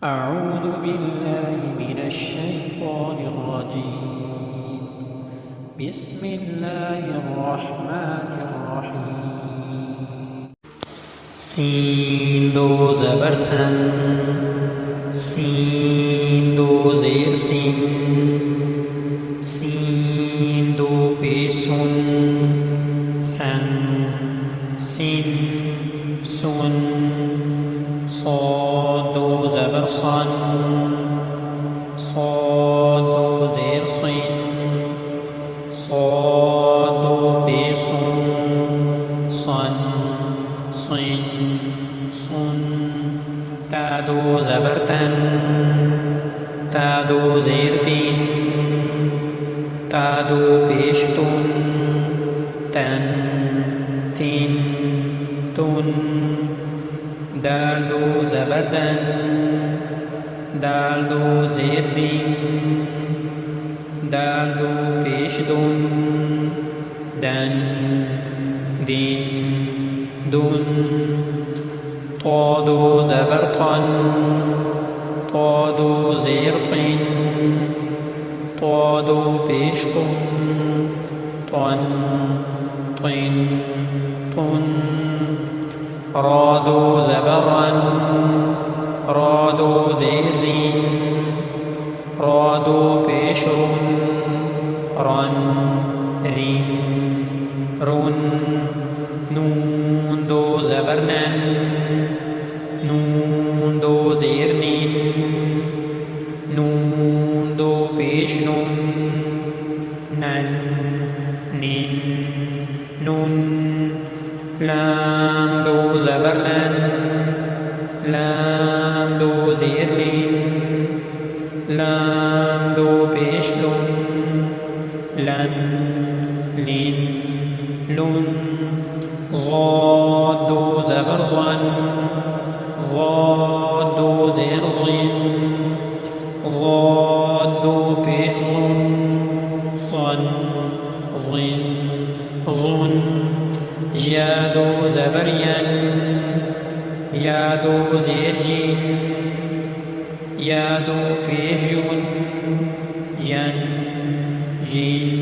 أعوذ بالله من الشيطان الرجيم. بسم الله الرحمن الرحيم. سين دو زبر سن، سين دو زير سين، سين دو بيسون، سن سين سن. صاد دو زبر صن، صاد دو زير صين، صاد دو بيصن، صن صين صن. تا دو زبر تن، تا دو زير تين، تا دو بيش تن، تن تين تن. دال دو زبر دن، دال دو زير دين، دال دو پیش دون، دن دين دون. طا دو زبر طن، طا دو زير طين، طا دو پیش طن، طن طين طن. را دو زبر رن، را دو زير رين، را دو پیش رن، رن رين رن. نون دو زبر نن، نون دو زير نين، نون دو پیش نون، نن نين نون. لام دو زبر لن، لام دو زير لين، لام دو پیش لن، لن لين لن. ضاد دو زبر ظن، ضاد دو زير ظن، ضاد دو پیش ظن، ظن ظن ظن. يا دو زبر ين، يا دو زير جين، يا دو پیش جون، ين جين